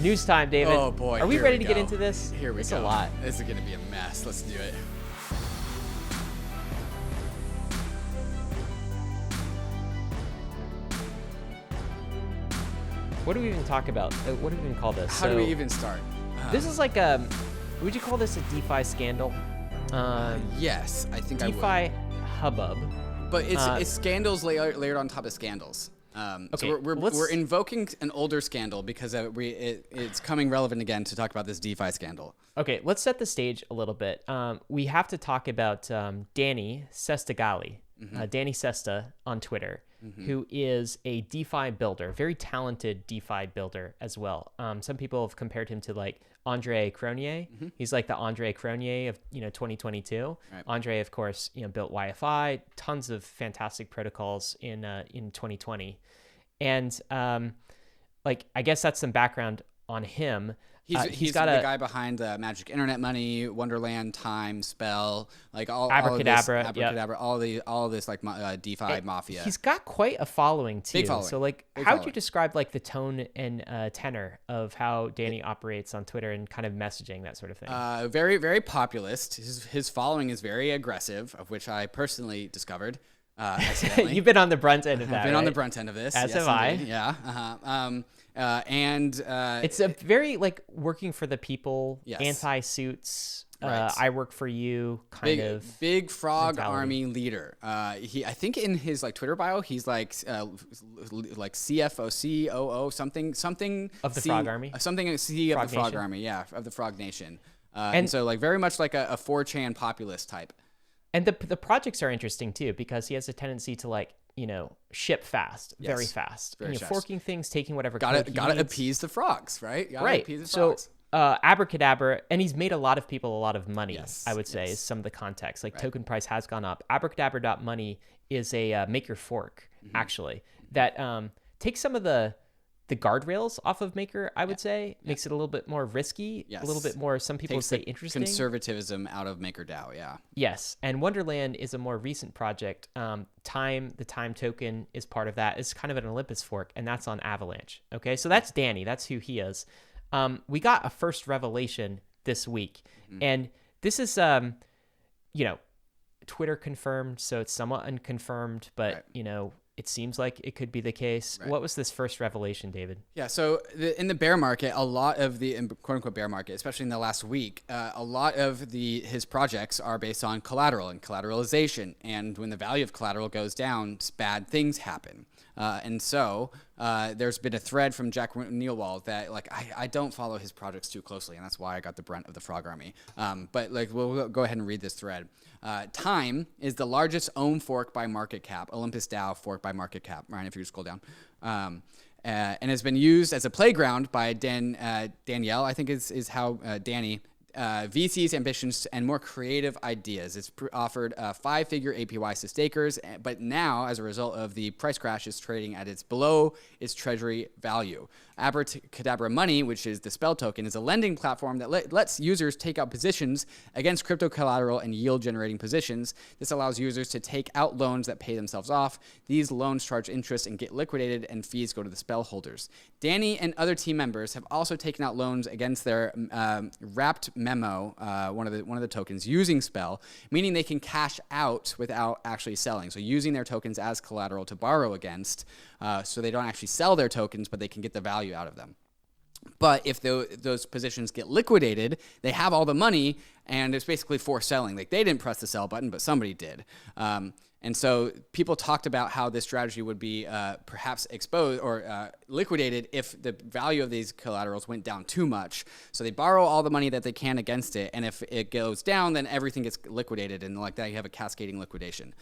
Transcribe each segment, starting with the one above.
News time, David. Oh boy. Are we here ready we to get go. into this? Here we It's go. a lot. This is gonna be a mess. Let's do it. What do we even talk about? What do we even call this? How do we even start? This is like would you call this a DeFi scandal? Yes, I think I would. DeFi hubbub. But it's scandals layered on top of scandals. Okay, So we're invoking an older scandal because it's coming relevant again to talk about this DeFi scandal. Okay, let's set the stage a little bit. We have to talk about Dani Sestagalli, Dani Sesta on Twitter, who is a DeFi builder, very talented DeFi builder as well. Some people have compared him to like Andre Cronje. He's like the Andre Cronje of 2022. Right. Andre, of course, built YFI, tons of fantastic protocols in 2020, and I guess that's some background on him. He's got the guy behind Magic Internet Money, Wonderland, Time, Spell, like all Abracadabra, all this like DeFi mafia. He's got quite a following too. Big following. So like, Big how would following. you describe like the tone and tenor of how Dani operates on Twitter and kind of messaging, that sort of thing? Very, very populist. His following is very aggressive, of which I personally discovered. Accidentally. You've been on the brunt end of that. I've been on the right? brunt end of this. As yes, have I. indeed. Yeah. It's a very like working for the people, Yes. anti-suits. Right. I work for you kind of big frog mentality. army leader. I think in his like Twitter bio he's like CFO, COO, something Of the Frog Army? something C of Frog the Frog Nation? Army, yeah, of the Frog Nation. And so like very much like a 4chan populist type. And the projects are interesting too, because he has a tendency to like, ship fast, very Yes, fast. very And, fast. forking things, taking whatever Gotta code he gotta needs. appease the frogs, right? Gotta Right. appease the So frogs. Abracadabra, and he's made a lot of people a lot of money, Yes, I would say, yes. is some of the context. Like Right. token price has gone up. Abracadabra.money is a maker fork, actually, that takes some of the guardrails off of Maker, I would say, makes it a little bit more risky, a little Yes. bit more, some people Takes say, the interesting. conservatism out of MakerDAO, yeah. Yes, and Wonderland is a more recent project. The Time token is part of that. It's kind of an Olympus fork, and that's on Avalanche. Okay, so that's Dani. That's who he is. We got a first revelation this week, and this is, Twitter confirmed, so it's somewhat unconfirmed, but, Right. It seems like it could be the case. Right. What was this first revelation, David? Yeah, so in the bear market, a lot of the quote-unquote bear market, especially in the last week, a lot of his projects are based on collateral and collateralization. And when the value of collateral goes down, bad things happen. And so there's been a thread from Jack Niewold that like I don't follow his projects too closely, and that's why I got the brunt of the Frog Army. But like we'll go ahead and read this thread. Time is the largest own fork by market cap, Olympus DAO fork by market cap. Ryan, if you just scroll down. And has been used as a playground by Danielle, I think is how Dani, VC's ambitions and more creative ideas. It's offered 5-figure APYs to stakers, but now, as a result of the price crash, is trading at below its treasury value. Abracadabra Money, which is the Spell token, is a lending platform that lets users take out positions against crypto collateral and yield-generating positions. This allows users to take out loans that pay themselves off. These loans charge interest and get liquidated, and fees go to the Spell holders. Dani and other team members have also taken out loans against their wrapped memo, one of the tokens, using Spell, meaning they can cash out without actually selling. So using their tokens as collateral to borrow against, so they don't actually sell their tokens, but they can get the value out of them. But if those positions get liquidated, they have all the money, and it's basically forced selling. Like they didn't press the sell button, but somebody did. And so people talked about how this strategy would be perhaps exposed or liquidated if the value of these collaterals went down too much. So they borrow all the money that they can against it, and if it goes down, then everything gets liquidated, and like that you have a cascading liquidation.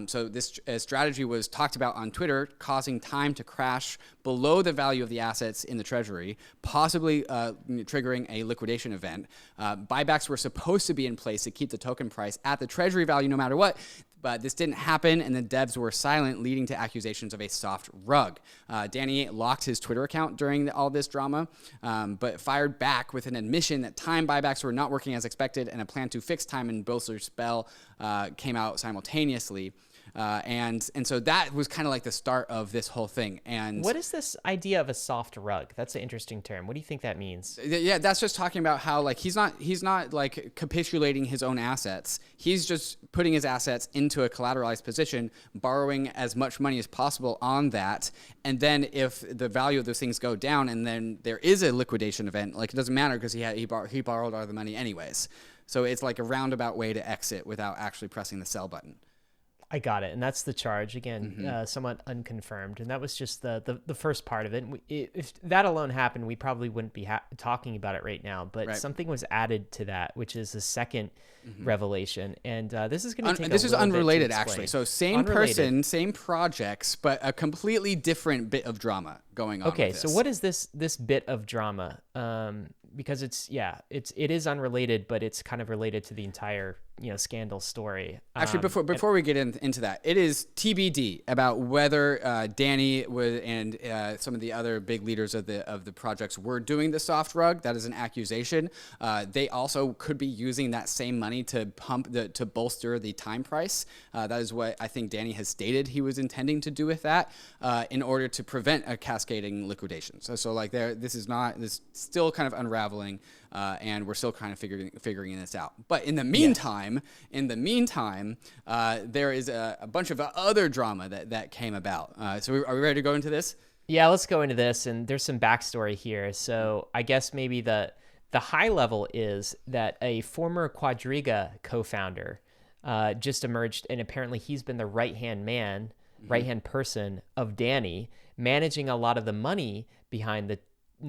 So this strategy was talked about on Twitter, causing Time to crash below the value of the assets in the treasury, possibly triggering a liquidation event. Buybacks were supposed to be in place to keep the token price at the treasury value no matter what. But this didn't happen, and the devs were silent, leading to accusations of a soft rug. Dani locked his Twitter account during all this drama, but fired back with an admission that Time buybacks were not working as expected, and a plan to fix Time and bolster Spell came out simultaneously. And so that was kind of like the start of this whole thing. And what is this idea of a soft rug? That's an interesting term. What do you think that means? Yeah, that's just talking about how like he's not like capitulating his own assets. He's just putting his assets into a collateralized position, borrowing as much money as possible on that. And then if the value of those things go down and then there is a liquidation event, like it doesn't matter because he borrowed all the money anyways. So it's like a roundabout way to exit without actually pressing the sell button. I got it. And that's the charge. Again, somewhat unconfirmed. And that was just the first part of it. And if that alone happened, we probably wouldn't be talking about it right now. But something was added to that, which is the second revelation. And this is going to take This is unrelated, bit to explain. actually. So same person, same projects, but a completely different bit of drama going on. Okay, with so this. what is this bit of drama? Because it is unrelated, but it's kind of related to the entire scandal story. Actually, before we get into that, it is TBD about whether Dani and some of the other big leaders of the projects were doing the soft rug. That is an accusation. They also could be using that same money to to bolster the time price. That is what I think Dani has stated he was intending to do with that in order to prevent a cascading liquidation. So like this is still kind of unraveling. And we're still kind of figuring this out. But in the meantime, there is a bunch of other drama that came about. So are we ready to go into this? Yeah, let's go into this. And there's some backstory here. So I guess maybe the high level is that a former Quadriga co-founder just emerged, and apparently he's been the right-hand person of Dani, managing a lot of the money behind the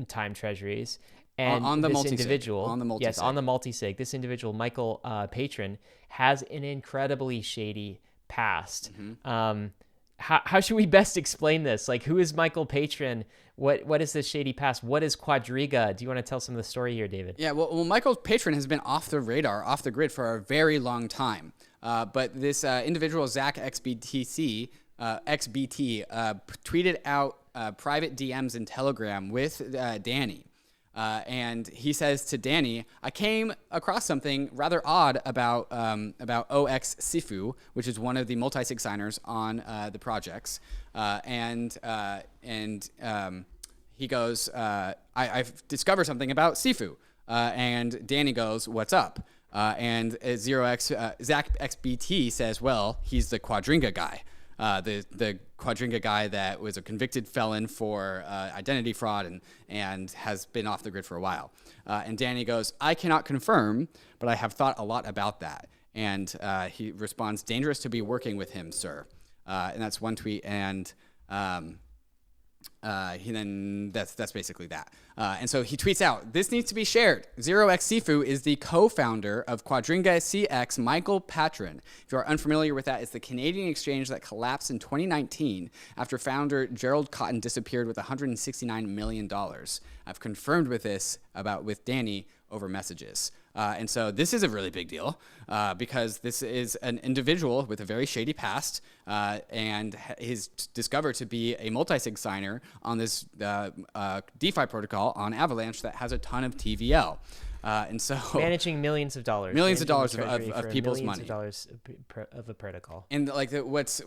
time treasuries. And on the this multi-sig. individual, on the multi-sig. yes, on the multi-sig, this individual, Michael Patryn, has an incredibly shady past. How should we best explain this? Like, who is Michael Patryn? What is this shady past? What is Quadriga? Do you want to tell some of the story here, David? Yeah, well, Michael Patryn has been off the radar, off the grid for a very long time. But this individual, Zach XBT, tweeted out private DMs in Telegram with Dani. And he says to Dani, I came across something rather odd about 0xSifu, which is one of the multi-sig signers on the projects. And he goes, I've discovered something about Sifu. And Dani goes, what's up? And Zach XBT says, well, he's the Quadriga guy. The Quadriga guy that was a convicted felon for identity fraud and has been off the grid for a while. And Dani goes, I cannot confirm, but I have thought a lot about that. And he responds, dangerous to be working with him, sir. And that's one tweet. And that's basically that. And so he tweets out, this needs to be shared. 0xSifu is the co-founder of QuadrigaCX, Michael Patryn. If you are unfamiliar with that, it's the Canadian exchange that collapsed in 2019 after founder Gerald Cotten disappeared with $169 million. I've confirmed with Dani over messages. And so this is a really big deal because this is an individual with a very shady past and is discovered to be a multi-sig signer on this DeFi protocol on Avalanche that has a ton of TVL. And so managing millions of dollars of people's money. Millions of dollars of a protocol. And like what's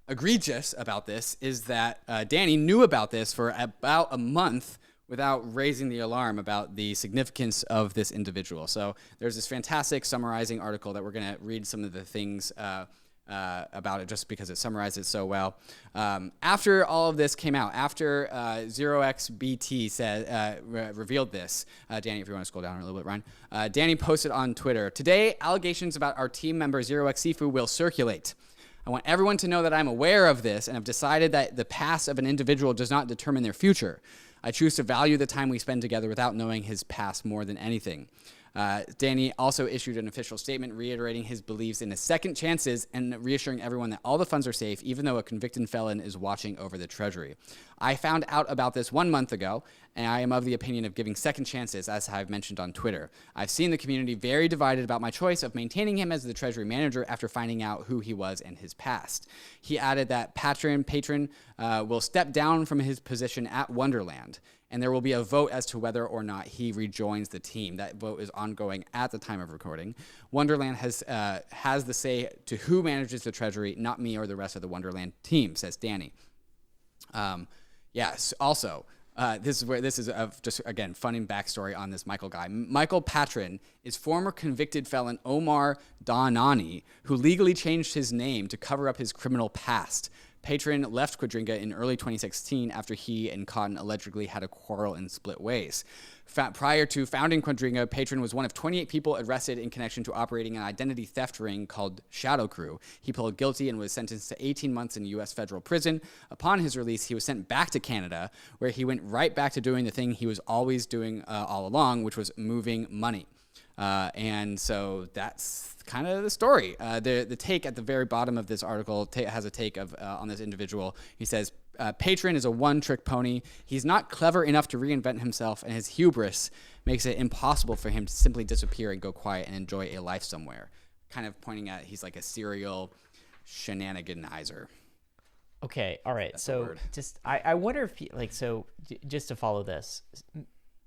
egregious about this is that Dani knew about this for about a month without raising the alarm about the significance of this individual. So there's this fantastic summarizing article that we're going to read some of the things about it just because it summarizes so well. After all of this came out, after 0xBT revealed this, Dani, if you want to scroll down a little bit, Ryan, Dani posted on Twitter, today, allegations about our team member 0xSifu will circulate. I want everyone to know that I'm aware of this and have decided that the past of an individual does not determine their future. I choose to value the time we spend together without knowing his past more than anything. Dani also issued an official statement reiterating his beliefs in the second chances and reassuring everyone that all the funds are safe, even though a convicted felon is watching over the treasury. I found out about this 1 month ago, and I am of the opinion of giving second chances, as I've mentioned on Twitter. I've seen the community very divided about my choice of maintaining him as the treasury manager after finding out who he was and his past. He added that Patryn will step down from his position at Wonderland. and there will be a vote as to whether or not he rejoins the team. That vote is ongoing at the time of recording. Wonderland has the say to who manages the treasury, not me or the rest of the Wonderland team, says Dani. Yes. Also, this is just again funny backstory on this Michael guy. Michael Patryn is former convicted felon Omar Dhanani, who legally changed his name to cover up his criminal past. Patryn left Quadriga in early 2016 after he and Cotten allegedly had a quarrel and split ways. Prior to founding Quadriga, Patryn was one of 28 people arrested in connection to operating an identity theft ring called Shadow Crew. He pled guilty and was sentenced to 18 months in U.S. federal prison. Upon his release, he was sent back to Canada, where he went right back to doing the thing he was always doing all along, which was moving money. And so that's kind of the story. The take at the very bottom of this article has a take of on this individual. He says, Patryn is a one-trick pony. He's not clever enough to reinvent himself, and his hubris makes it impossible for him to simply disappear and go quiet and enjoy a life somewhere. Kind of pointing at he's like a serial shenaniganizer. Okay, all right. That's so I wonder if just to follow this,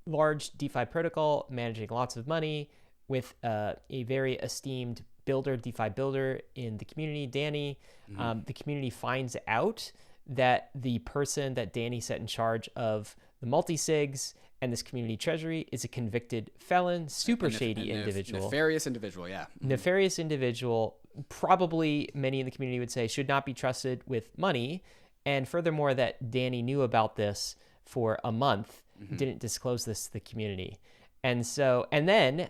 large DeFi protocol managing lots of money with a very esteemed builder, DeFi builder in the community, Dani. The community finds out that the person that Dani set in charge of the multi-sigs and this community treasury is a convicted felon, super shady individual. Nefarious individual, yeah. Nefarious individual, probably many in the community would say should not be trusted with money. And furthermore, that Dani knew about this for a month, didn't disclose this to the community. And then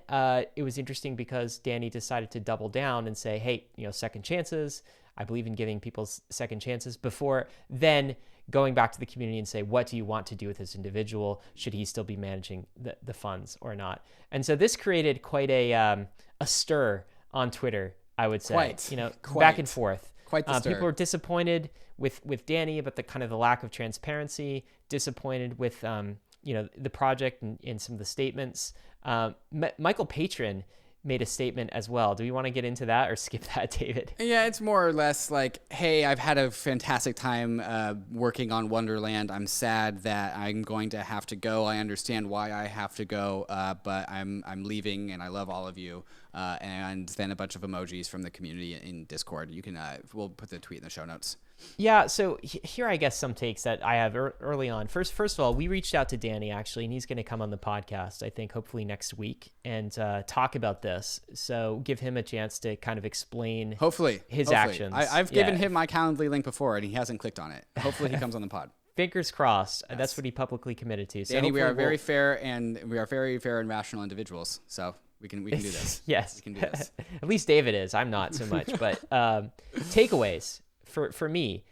it was interesting because Dani decided to double down and say, hey, second chances. I believe in giving people second chances before then going back to the community and say, what do you want to do with this individual? Should he still be managing the funds or not? And so this created quite a stir on Twitter, I would say. Quite. Back and forth. Quite the stir. People were disappointed with Dani about the lack of transparency, disappointed with the project and some of the statements. Michael Patryn made a statement as well. Do we want to get into that or skip that, David? Yeah, it's more or less like, hey, I've had a fantastic time working on Wonderland. I'm sad that I'm going to have to go. I understand why I have to go, but I'm leaving, and I love all of you. And then a bunch of emojis from the community in Discord. You can we'll put the tweet in the show notes. Yeah, so here I guess some takes that I have early on. First of all, we reached out to Dani actually, and he's going to come on the podcast, I think, hopefully next week and talk about this. So give him a chance to kind of explain his actions. I've given him my Calendly link before, and he hasn't clicked on it. Hopefully he comes on the pod. Fingers crossed. Yes. That's what he publicly committed to. So Dani, we are very fair and rational individuals. So we can do this. Yes. We can do this. At least David is. I'm not so much. But takeaways for me,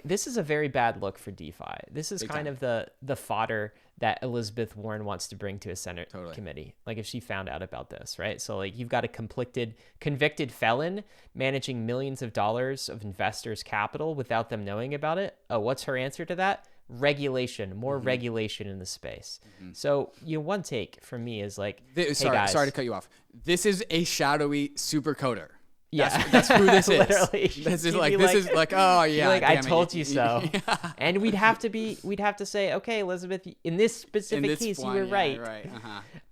this is a very bad look for DeFi. This is kind of the fodder that Elizabeth Warren wants to bring to a Senate committee. Like if she found out about this, right? So you've got a convicted felon managing millions of dollars of investors' capital without them knowing about it. Oh, what's her answer to that? Regulation, more regulation in the space. So one take from me is hey guys, sorry to cut you off. This is a shadowy super coder. Yeah, that's who this is. Literally, this is oh yeah. I told you so. Yeah. And we'd have to say, okay, Elizabeth, in this specific case, you were right.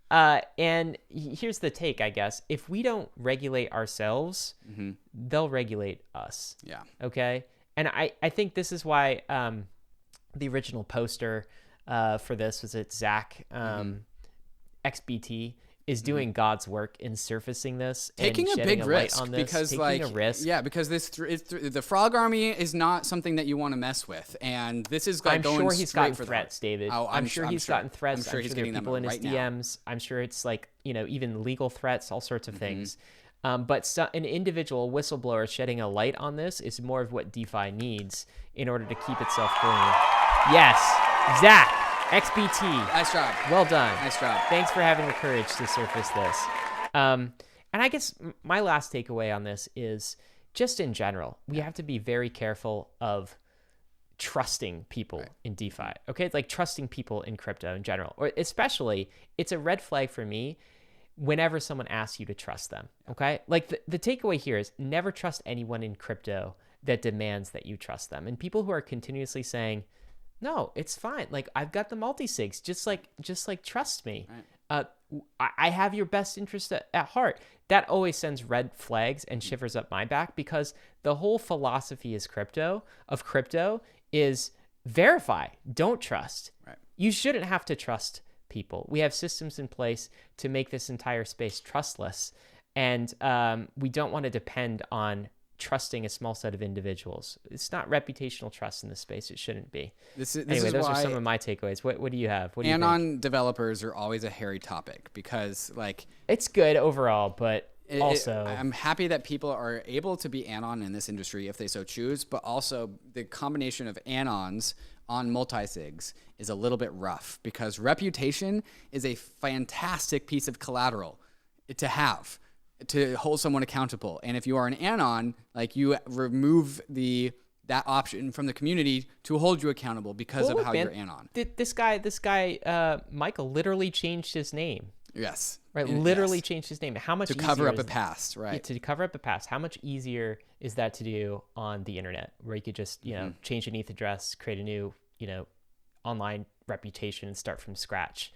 Right. And here's the take, I guess. If we don't regulate ourselves, they'll regulate us. Yeah. Okay. And I think this is why the original poster for this was Zach XBT. Is doing God's work in surfacing this, taking and a big risk on this, because taking a risk. Yeah, because the Frog Army is not something that you want to mess with, and this is I'm sure he's gotten threats, David. I'm sure he's gotten threats. I'm sure he's getting people in his DMs. I'm sure it's even legal threats, all sorts of things. But an individual whistleblower shedding a light on this is more of what DeFi needs in order to keep itself clean. Yes, Zach. XBT. Nice job. Well done. Nice job. Thanks for having the courage to surface this. And I guess my last takeaway on this is just in general, we have to be very careful of trusting people in DeFi. Okay. It's like trusting people in crypto in general, or especially it's a red flag for me whenever someone asks you to trust them. Okay. Like the takeaway here is never trust anyone in crypto that demands that you trust them. And people who are continuously saying, No, it's fine. Like, I've got the multi-sigs. Just like trust me. Right. I have your best interest at heart. That always sends red flags and shivers up my back, because the whole philosophy of crypto is verify, don't trust. Right. You shouldn't have to trust people. We have systems in place to make this entire space trustless, and we don't want to depend on trusting a small set of individuals. It's not reputational trust in this space. It shouldn't be. Anyway, those are some of my takeaways. What do you have? What do you think? Anon developers are always a hairy topic, because like it's good overall, but also I'm happy that people are able to be Anon in this industry if they so choose, but also the combination of Anons on multi-sigs is a little bit rough, because reputation is a fantastic piece of collateral to have, to hold someone accountable. And if you are an Anon, like, you remove that option from the community to hold you accountable because of how you're Anon. This guy, Michael, literally changed his name. Yes. Right. Literally changed his name. How much to cover up a past, right? To cover up a past. How much easier is that to do on the internet, where you could just, change an ETH address, create a new, online reputation and start from scratch.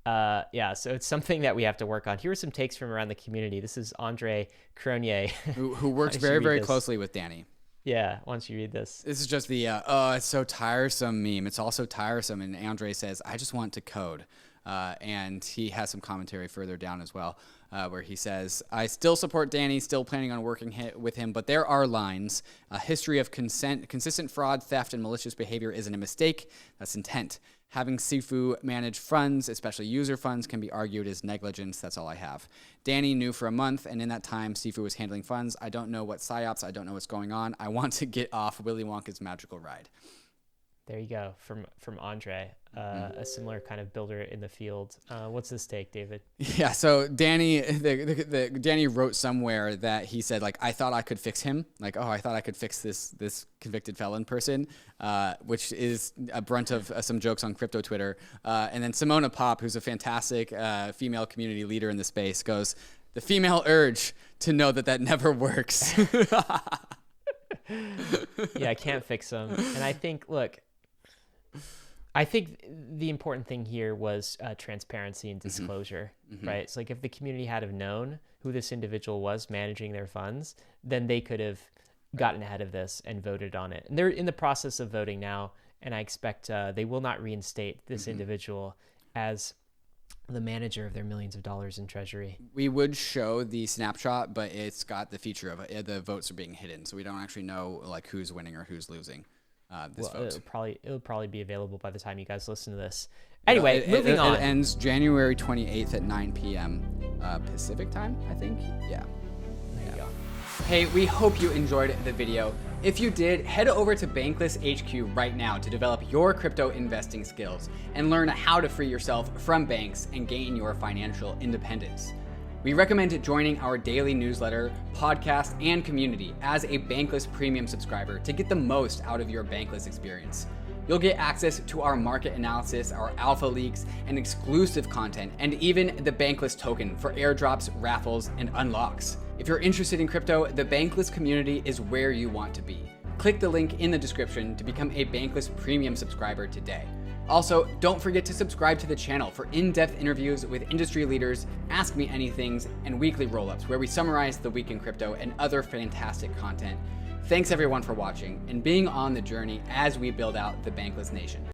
So it's something that we have to work on. Here are some takes from around the community. This is Andre Cronier, who works very, very closely with Dani. Yeah, why don't you read this? This is just the, it's so tiresome meme. It's also tiresome. And Andre says, I just want to code. And he has some commentary further down as well, where he says, I still support Dani, still planning on working with him, but there are lines. A history of consistent fraud, theft, and malicious behavior isn't a mistake. That's intent. Having Sifu manage funds, especially user funds, can be argued as negligence. That's all I have. Dani knew for a month, and in that time, Sifu was handling funds. I don't know what psyops. I don't know what's going on. I want to get off Willy Wonka's magical ride. There you go, from Andre, a similar kind of builder in the field. What's this take, David? Yeah, so Dani, Dani wrote somewhere that he said, like, I thought I could fix him. Like, I thought I could fix this convicted felon person, which is a brunt of some jokes on crypto Twitter. And then Simona Pop, who's a fantastic female community leader in the space, goes, the female urge to know that never works. Yeah, I can't fix them. And I think, I think the important thing here was transparency and disclosure, right? It's like, if the community had have known who this individual was managing their funds, then they could have gotten ahead of this and voted on it. And they're in the process of voting now, and I expect they will not reinstate this individual as the manager of their millions of dollars in treasury. We would show the snapshot, but it's got the feature of the votes are being hidden, so we don't actually know like who's winning or who's losing. It'll probably be available by the time you guys listen to this. Anyway, moving on. It ends January 28th at 9 p.m. Pacific time, I think. Yeah. There you go. Hey, we hope you enjoyed the video. If you did, head over to Bankless HQ right now to develop your crypto investing skills and learn how to free yourself from banks and gain your financial independence. We recommend joining our daily newsletter, podcast, and community as a Bankless Premium subscriber to get the most out of your Bankless experience. You'll get access to our market analysis, our alpha leaks, and exclusive content, and even the Bankless token for airdrops, raffles, and unlocks. If you're interested in crypto, the Bankless community is where you want to be. Click the link in the description to become a Bankless Premium subscriber today. Also, don't forget to subscribe to the channel for in-depth interviews with industry leaders, Ask Me Anythings, and weekly roll-ups where we summarize the week in crypto and other fantastic content. Thanks everyone for watching and being on the journey as we build out the Bankless Nation.